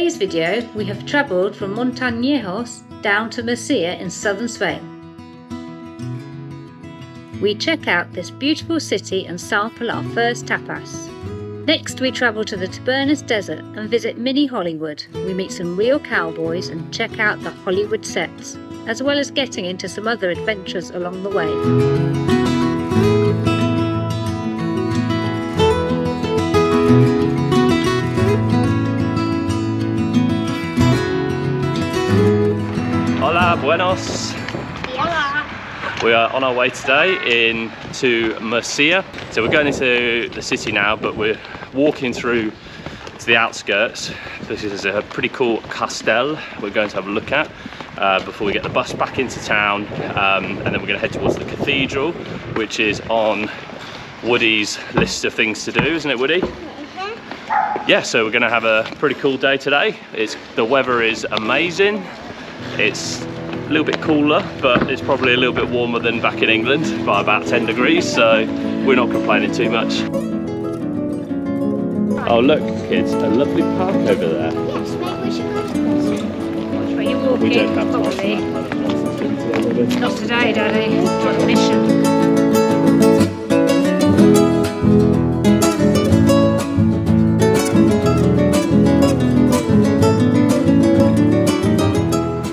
today's video, we have travelled from Montañejos down to Murcia in southern Spain. We check out this beautiful city and sample our first tapas. Next we travel to the Tabernas Desert and visit mini Hollywood. We meet some real cowboys and check out the Hollywood sets, as well as getting into some other adventures along the way. Hola, buenos. Hola. We are on our way today to Murcia. So we're going into the city now, but we're walking through to the outskirts. This is a pretty cool castel we're going to have a look at before we get the bus back into town, and then we're going to head towards the cathedral, which is on Woody's list of things to do, isn't it, Woody? Yeah, so we're going to have a pretty cool day today. The weather is amazing. It's a little bit cooler, but it's probably a little bit warmer than back in England by about 10 degrees, so we're not complaining too much. Oh look kids, a lovely park over there. Yes, maybe we should go to this. Which way you're walking? We don't have probably. to. Not today, Daddy. We've got a mission.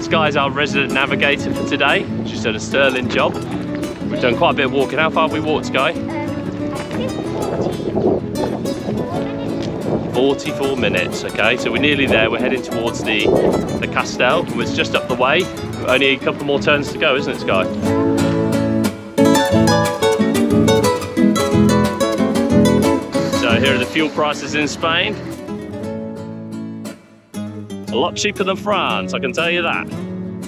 Skye's our resident navigator for today. She's done a sterling job. We've done quite a bit of walking. How far have we walked, Skye? 44 minutes, okay, so we're nearly there. We're heading towards the castel. It's just up the way. Only a couple more turns to go, isn't it, Skye? So here are the fuel prices in Spain. A lot cheaper than France, I can tell you that.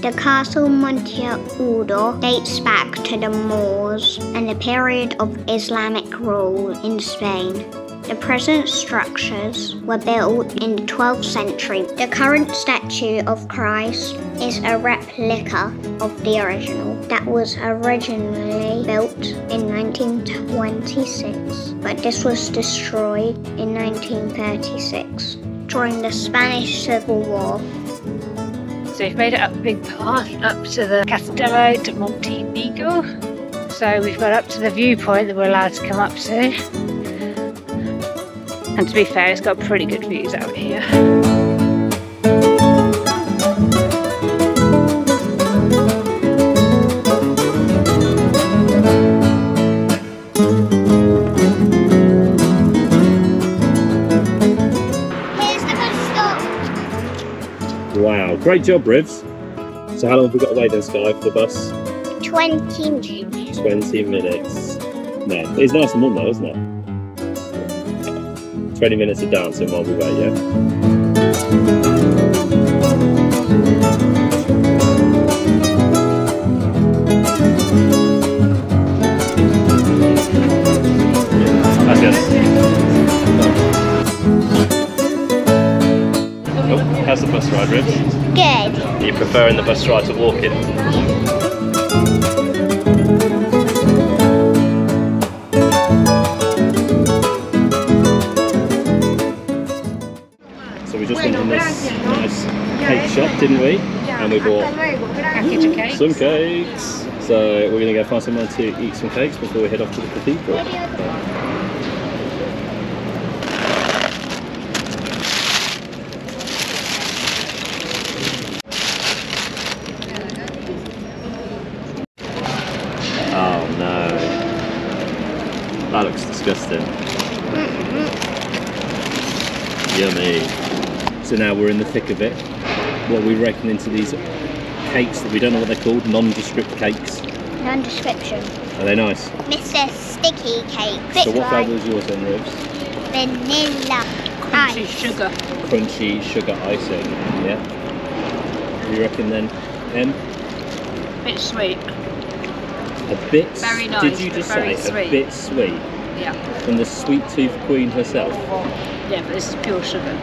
The castle Monteagudo dates back to the Moors and the period of Islamic rule in Spain. The present structures were built in the 12th century. The current statue of Christ is a replica of the original that was originally built in 1926, but this was destroyed in 1936 during the Spanish Civil War. So we've made it up a big path up to the Castello de Montevigo. So we've got up to the viewpoint that we're allowed to come up to. And to be fair, it's got pretty good views out here. Wow, great job, Rivs. So how long have we got to wait then, Skye, for the bus? 20 minutes. 20 minutes. No, it's nice and warm though, isn't it? 20 minutes of dancing while we wait, yeah? That's good. Oh, how's the bus ride, Ribs? Good. Are you preferring the bus ride to walking? So we just went in this nice cake shop, didn't we? And we bought some cakes. So we're going to go find somewhere to eat some cakes before we head off to the cathedral. Oh no, that looks disgusting. Yummy. So now we're in the thick of it. What are we reckoning into these cakes that we don't know what they're called? Nondescript cakes. Non-description. Are they nice? Mr. Sticky Cake. So what flavour is yours then, Ribs? Vanilla. Crunchy ice. sugar. Crunchy sugar icing, yeah? You reckon then, Em? Bit sweet. A bit, Very nice, did you but just very say sweet. a bit sweet? Yeah. From the sweet tooth queen herself? Yeah, but this is pure sugar.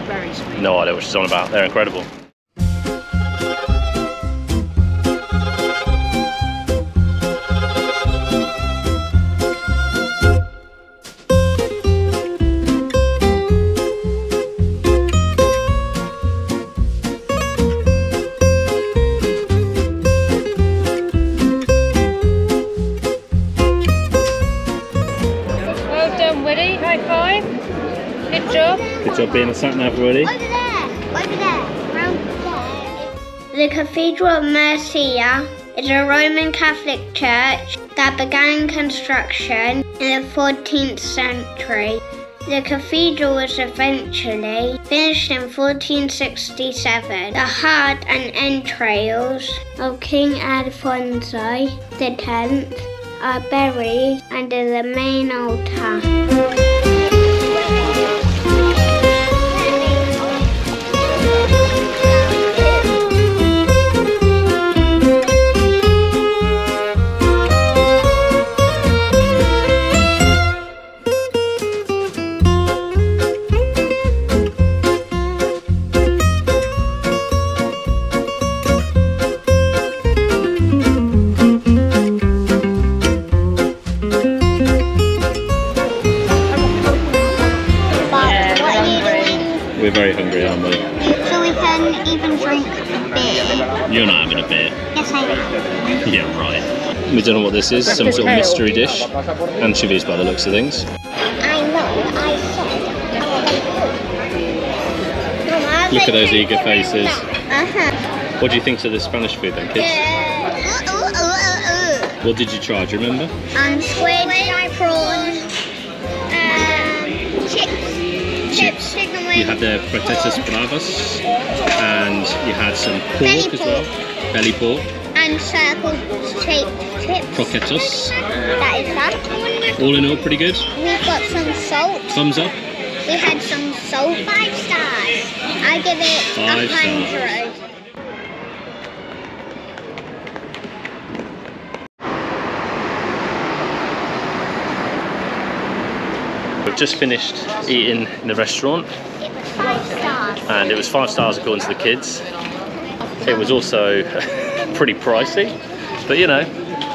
Very sweet. No idea what she's on about, they're incredible. being a sat-nav already. Over there, round there. The Cathedral of Murcia is a Roman Catholic church that began construction in the 14th century. The cathedral was eventually finished in 1467. The heart and entrails of King Alfonso X are buried under the main altar. We're very hungry, aren't we? So we can even drink beer. You're not having a beer. Yes, I am. Yeah, right. We don't know what this is, some sort of mystery dish. Anchovies by the looks of things. I know, I said. Look at those eager faces. Uh-huh. What do you think of the Spanish food then, kids? What did you try, do you remember? Squid, prawns, chips, chicken wings. You had the patatas bravas, and you had some pork as well, belly pork. And circle-shaped chips. Croquetas. That is that. All in all, pretty good. We've got some salt. Thumbs up. We had some salt. 5 stars. I give it 5 100. stars. We've just finished eating in the restaurant. It was 5 stars. And it was 5 stars according to the kids. It was also pretty pricey, but you know,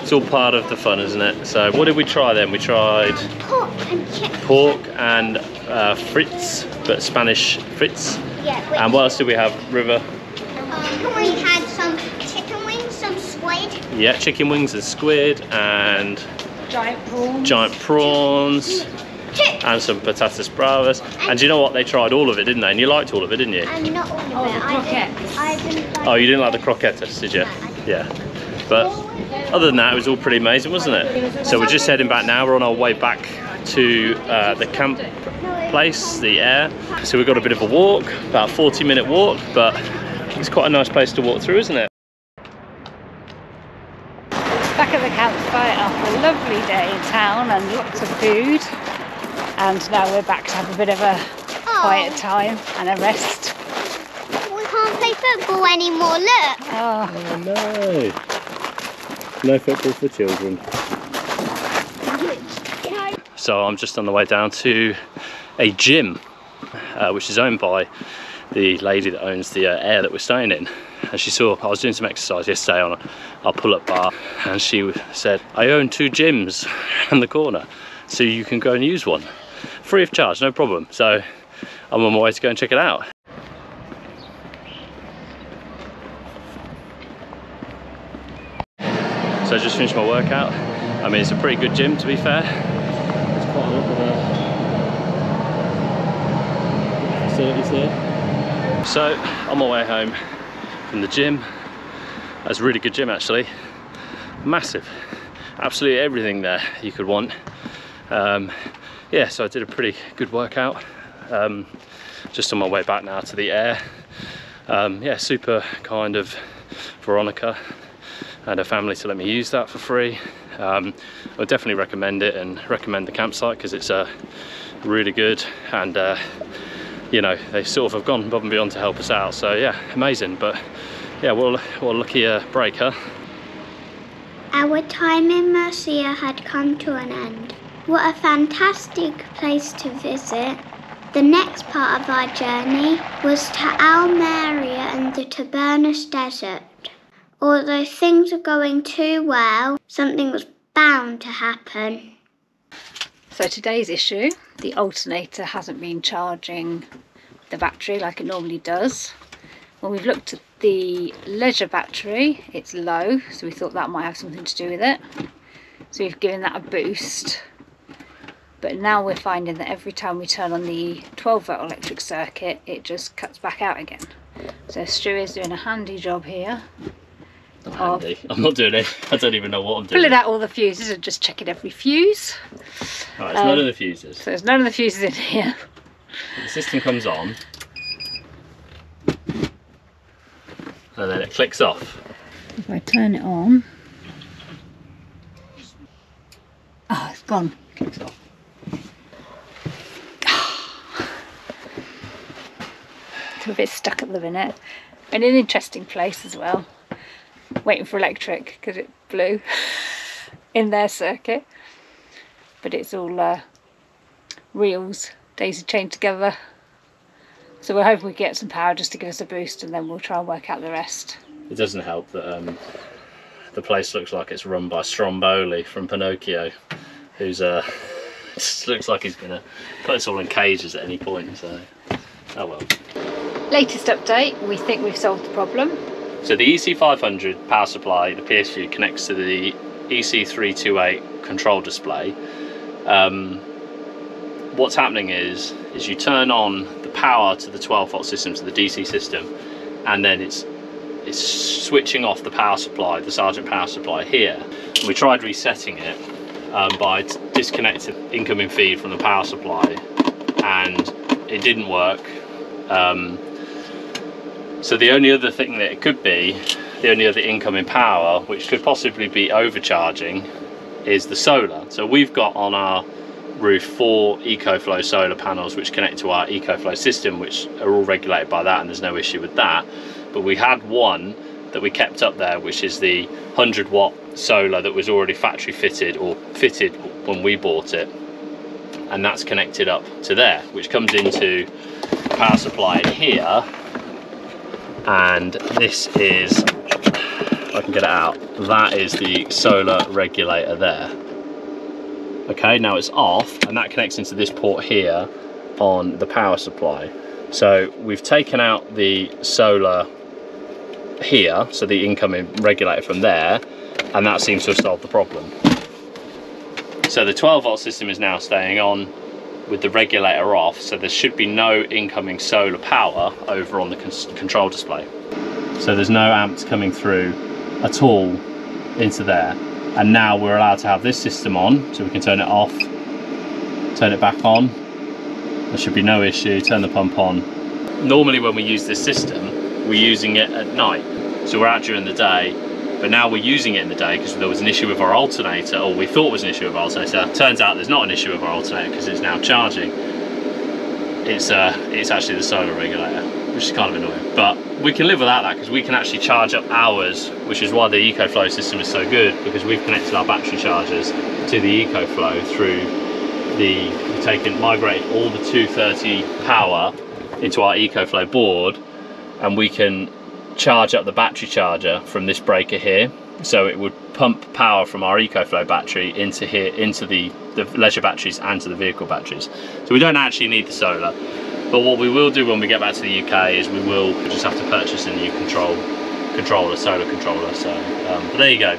it's all part of the fun, isn't it? So what did we try then? We tried Pork and chicken. pork and frites, but Spanish frites. Yeah, And what else did we have, River? we had some chicken wings, some squid. Yeah, chicken wings and squid and giant prawns. Chips. And some patatas bravas. And do you know what? They tried all of it, didn't they? And you liked all of it, didn't you? And not all of it. I didn't like. Oh, you didn't like the croquetas, did you? Yeah. But other than that, it was all pretty amazing, wasn't it? So we're just heading back now. We're on our way back to the camp place, the Air. So we've got a bit of a walk, about a 40-minute walk, but it's quite a nice place to walk through, isn't it? Back at the campsite after a lovely day in town and lots of food. And now we're back to have a bit of a quiet time and a rest. We can't play football anymore, look. Oh, Oh no! No football for children. So I'm just on the way down to a gym, which is owned by the lady that owns the Air that we're staying in. And she saw I was doing some exercise yesterday on our pull-up bar, and she said, I own 2 gyms around the corner, so you can go and use one. Free of charge, no problem. So I'm on my way to go and check it out. So I just finished my workout. I mean, it's a pretty good gym, to be fair. There's quite a lot of facilities there. So on my way home from the gym, that's a really good gym actually. Massive, absolutely everything there you could want. Yeah, so I did a pretty good workout. Just on my way back now to the Air. Yeah, super kind of Veronica and her family to let me use that for free. I would definitely recommend it and recommend the campsite because it's really good, and you know, they sort of have gone above and beyond to help us out. So yeah, amazing. But yeah, what a lucky break, huh? Our time in Murcia had come to an end. What a fantastic place to visit. The next part of our journey was to Almeria and the Tabernas Desert. Although things were going too well, something was bound to happen. so today's issue, the alternator hasn't been charging the battery like it normally does. When we've looked at the leisure battery, it's low, so we thought that might have something to do with it. So we've given that a boost. but now we're finding that every time we turn on the 12-volt electric circuit, it just cuts back out again. So Stu is doing a handy job here. Not handy. I'm not doing it. I don't even know what I'm doing. Pulling out all the fuses and just checking every fuse. Right, it's none of the fuses. So there's none of the fuses in here. The system comes on, and then it clicks off. If I turn it on, oh, it's gone. Clicks off. It's a bit stuck at the minute. In an interesting place as well. Waiting for electric because it blew in their circuit. But it's all reels, daisy chained together. So we're hoping we get some power just to give us a boost, and then we'll try and work out the rest. It doesn't help that the place looks like it's run by Stromboli from Pinocchio, who's just looks like he's gonna put us all in cages at any point. So, oh well. Latest update, we think we've solved the problem. So the EC500 power supply, the PSU, connects to the EC328 control display. What's happening is you turn on the power to the 12-volt system, to the DC system, and then it's switching off the power supply, the Sargent power supply here. And we tried resetting it by disconnecting incoming feed from the power supply, and it didn't work. So the only other thing that it could be, the only other incoming power, which could possibly be overcharging, is the solar. So we've got on our roof 4 EcoFlow solar panels which connect to our EcoFlow system, which are all regulated by that, and there's no issue with that. But we had one that we kept up there, which is the 100-watt solar that was already factory fitted, or fitted when we bought it, and that's connected up to there, which comes into the power supply in here. And this is, if I can get it out, that is the solar regulator there. Okay, now it's off, and that connects into this port here on the power supply. So we've taken out the solar here, so the incoming regulator from there, and that seems to have solved the problem. So the 12-volt system is now staying on with the regulator off, so there should be no incoming solar power over on the control display. So there's no amps coming through at all into there. And now we're allowed to have this system on, so we can turn it off, turn it back on. There should be no issue. Turn the pump on. Normally when we use this system, we're using it at night. So we're out during the day, but now we're using it in the day because there was an issue with our alternator, or we thought was an issue with our alternator. Turns out there's not an issue with our alternator because it's now charging. It's actually the solar regulator, which is kind of annoying. But we can live without that because we can actually charge up ours, which is why the EcoFlow system is so good, because we've connected our battery chargers to the EcoFlow through we've migrated all the 230 power into our EcoFlow board, and we can charge up the battery charger from this breaker here, so it would pump power from our EcoFlow battery into here, into the leisure batteries and to the vehicle batteries. So we don't actually need the solar, but what we will do when we get back to the UK is we will just have to purchase a new solar controller. So but there you go,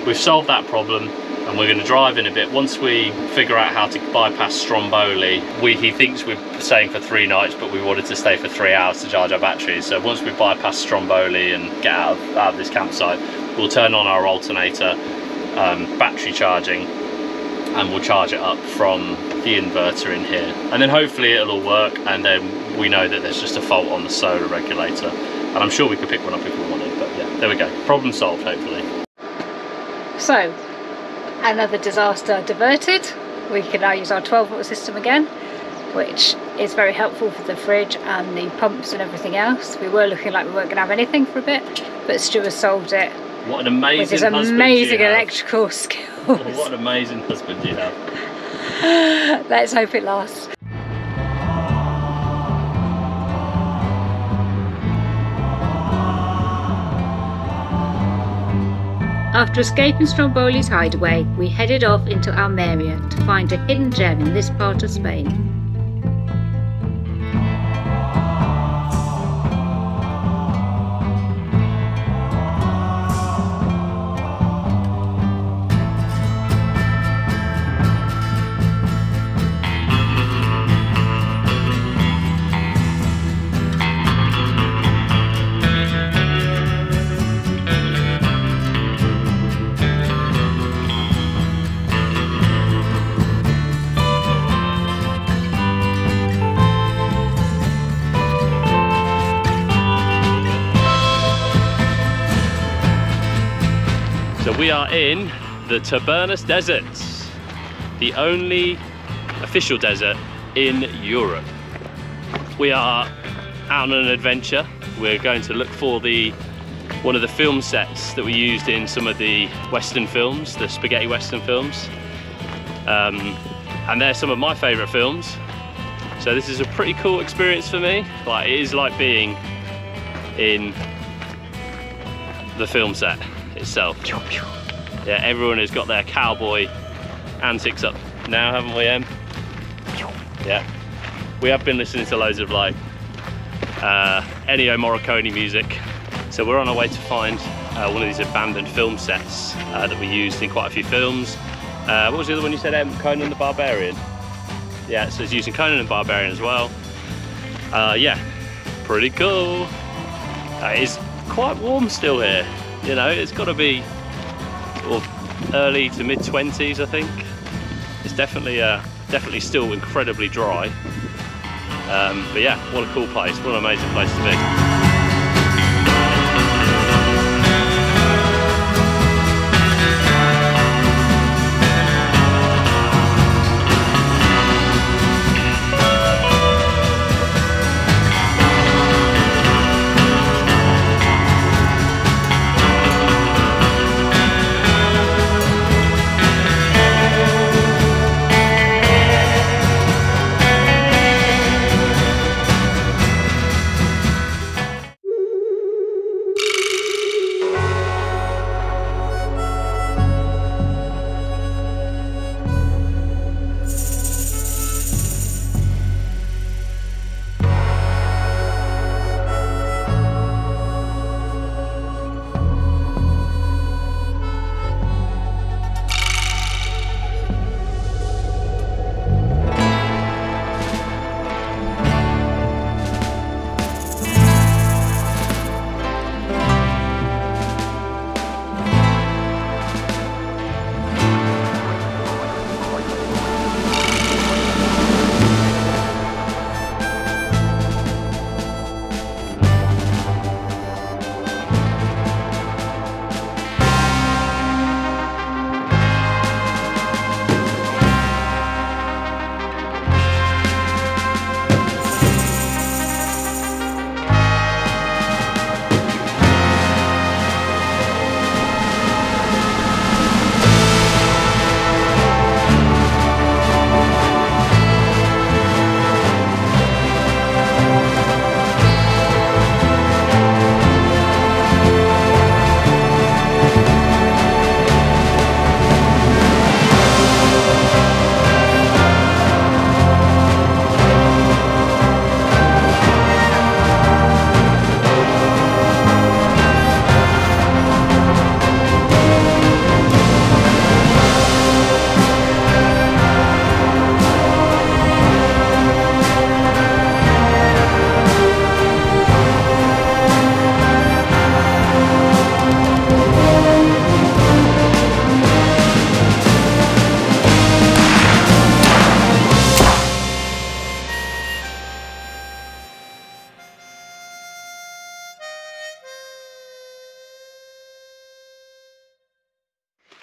we've solved that problem, and we're going to drive in a bit. Once we figure out how to bypass Stromboli, he thinks we're staying for 3 nights, but we wanted to stay for 3 hours to charge our batteries. So once we bypass Stromboli and get out of this campsite, we'll turn on our alternator battery charging, and we'll charge it up from the inverter in here. And then hopefully it'll all work, and then we know that there's just a fault on the solar regulator. And I'm sure we could pick one up if we wanted, but yeah, there we go. Problem solved, hopefully. So, another disaster diverted. We can now use our 12-volt system again, which is very helpful for the fridge and the pumps and everything else. We were looking like we weren't going to have anything for a bit, but Stuart solved it. What an amazing with his husband amazing you have. electrical skills. What an amazing husband you have. Let's hope it lasts. After escaping Stromboli's hideaway, we headed off into Almeria to find a hidden gem in this part of Spain. we are in the Tabernas Desert, the only official desert in Europe. We are out on an adventure. We're going to look for one of the film sets that we used in some of the Western films, the spaghetti Western films. And they're some of my favourite films. So this is a pretty cool experience for me. Like, it is like being in the film set itself. Yeah, everyone has got their cowboy antics up now, haven't we, Em? Yeah. We have been listening to loads of like Ennio Morricone music. So we're on our way to find one of these abandoned film sets that we used in quite a few films. What was the other one you said, Em? Conan the Barbarian? Yeah, so it's using Conan the Barbarian as well. Yeah, pretty cool. It is quite warm still here. You know, it's got to be sort of early to mid 20s, I think. It's definitely still incredibly dry. But yeah, what a cool place, what an amazing place to be.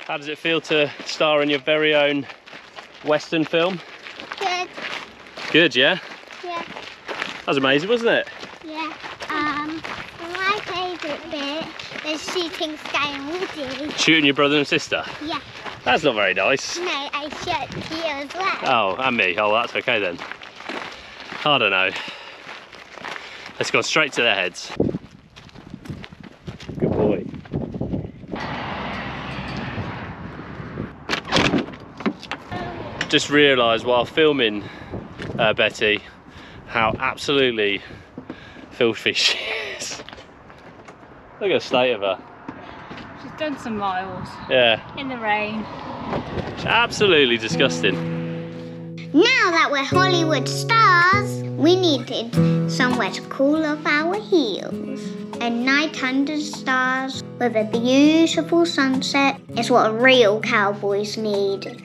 How does it feel to star in your very own Western film? Good. Good, yeah? Yeah. That was amazing, wasn't it? Yeah. My favourite bit is shooting Skye and Woody. Shooting your brother and sister? Yeah. That's not very nice. No, I shot you as well. Oh, and me. Oh, that's okay then. I don't know. Let's go straight to their heads. Good boy. Just realised while filming Betty how absolutely filthy she is. Look at the state of her. She's done some miles. Yeah. In the rain. It's absolutely disgusting. Now that we're Hollywood stars, we needed somewhere to cool off our heels. A night under the stars with a beautiful sunset is what real cowboys need.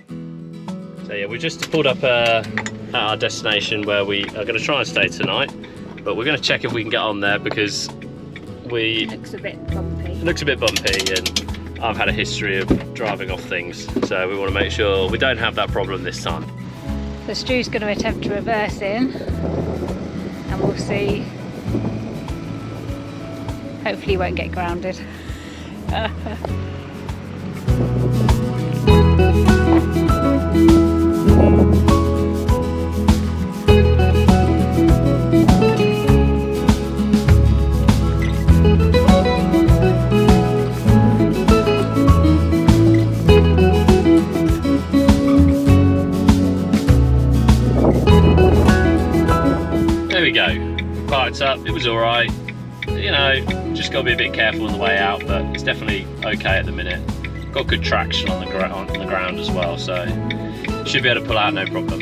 So yeah, we just pulled up at our destination where we are going to try and stay tonight, but we're going to check if we can get on there because It looks a bit bumpy. it looks a bit bumpy, and I've had a history of driving off things, so we want to make sure we don't have that problem this time. So Stu's going to attempt to reverse in, and we'll see. Hopefully he won't get grounded. There we go, parked up, it was alright. You know, just got to be a bit careful on the way out, but it's definitely okay at the minute. Got good traction on the ground as well, so should be able to pull out no problem.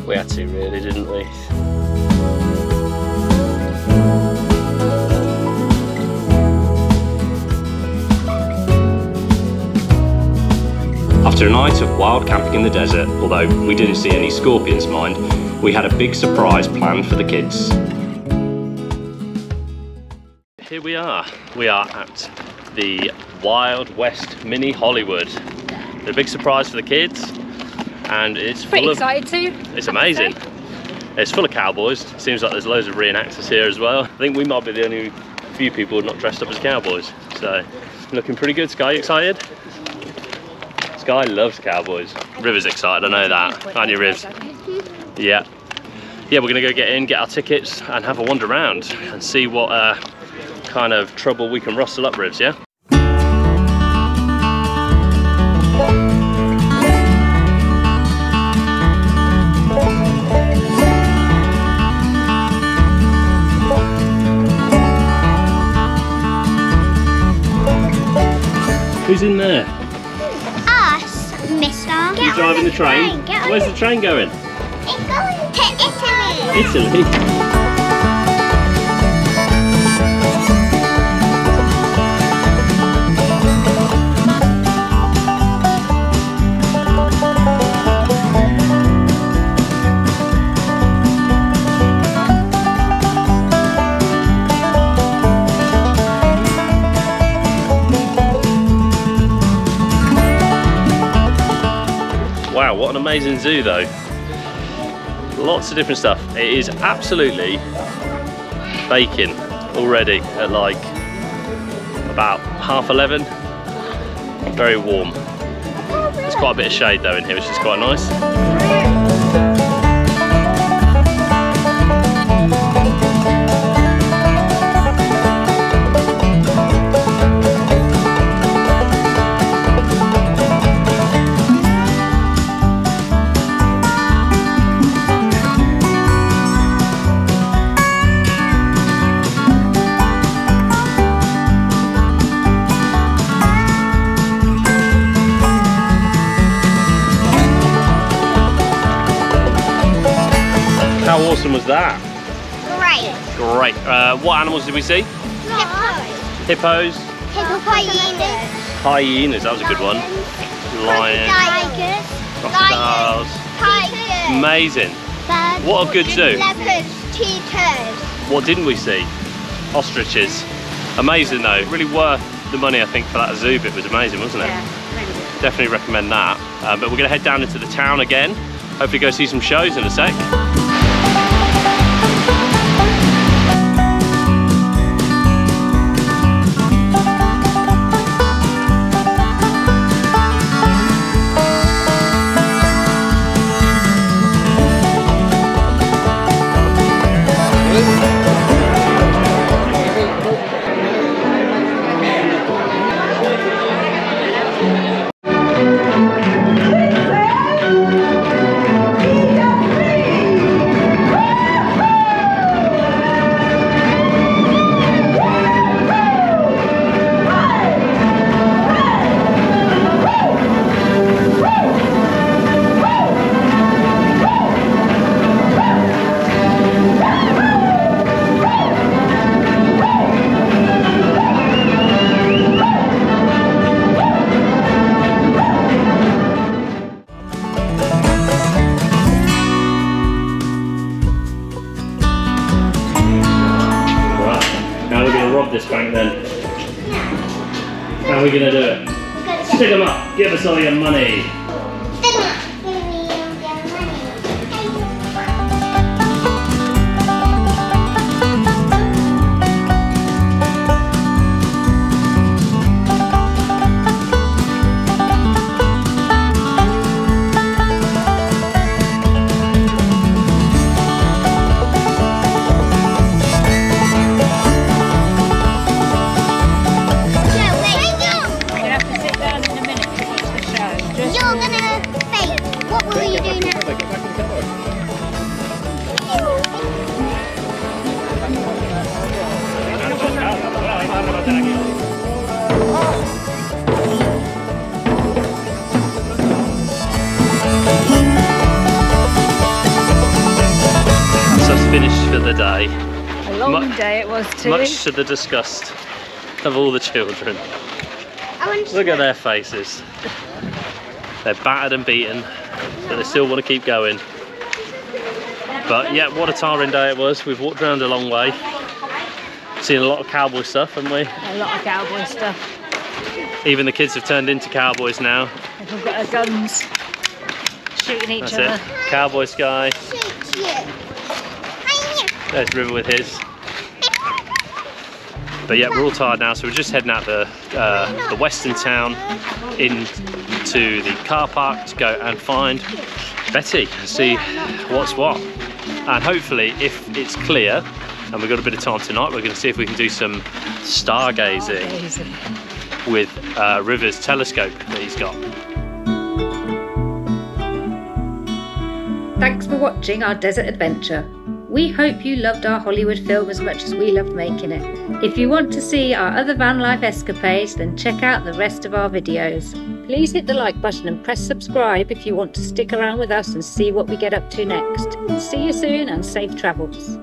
We had to really, didn't we? After a night of wild camping in the desert, although we didn't see any scorpions, mind, we had a big surprise planned for the kids. Here we are at the Wild West Mini Hollywood. The big surprise for the kids, and it's Pretty excited too. It's amazing. It's full of cowboys. Seems like there's loads of reenactors here as well. I think we might be the only few people not dressed up as cowboys. So, looking pretty good. Skye, you excited? Skye loves cowboys. River's excited, I know that. Aren't you, Riv? Yeah. Yeah, we're gonna go get our tickets and have a wander around and see what kind of trouble we can rustle up, Rivs, yeah? Who's in there? Mister. You're driving the train? Where's the train going? It's going to Italy. Italy? Wow, what an amazing zoo though. Lots of different stuff. It is absolutely baking already at like about 11:30. Very warm. There's quite a bit of shade though in here, which is quite nice. How awesome was that? Great. Great. What animals did we see? Hippos. Hyenas. Hyenas, that was a good one. Lions. Crocodiles. Tigers. Amazing. What a good zoo. Leopards. Cheetahs. What didn't we see? Ostriches. Amazing though. Really worth the money, I think, for that zoo bit. Was amazing, wasn't it? Yeah, really good. Definitely recommend that. But we're going to head down into the town again. Hopefully go see some shows in a sec. How are we going to do it? Stick them up. Give us all your money. Stick 'em up. Give me all your money. Finished for the day. A long day it was too. Much to the disgust of all the children. Look at their faces. They're battered and beaten, but they still want to keep going. But yeah, what a tiring day it was. We've walked around a long way. Seen a lot of cowboy stuff, haven't we? A lot of cowboy stuff. Even the kids have turned into cowboys now. They've got their guns, shooting each other. That's it. Cowboy Skye. There's River with his. But yeah, we're all tired now, so we're just heading out the western town into the car park to go and find Betty and see what's what. And hopefully, if it's clear and we've got a bit of time tonight, we're going to see if we can do some stargazing with River's telescope that he's got. Thanks for watching our desert adventure. We hope you loved our Hollywood film as much as we loved making it. If you want to see our other van life escapades, then check out the rest of our videos. Please hit the like button and press subscribe if you want to stick around with us and see what we get up to next. See you soon and safe travels.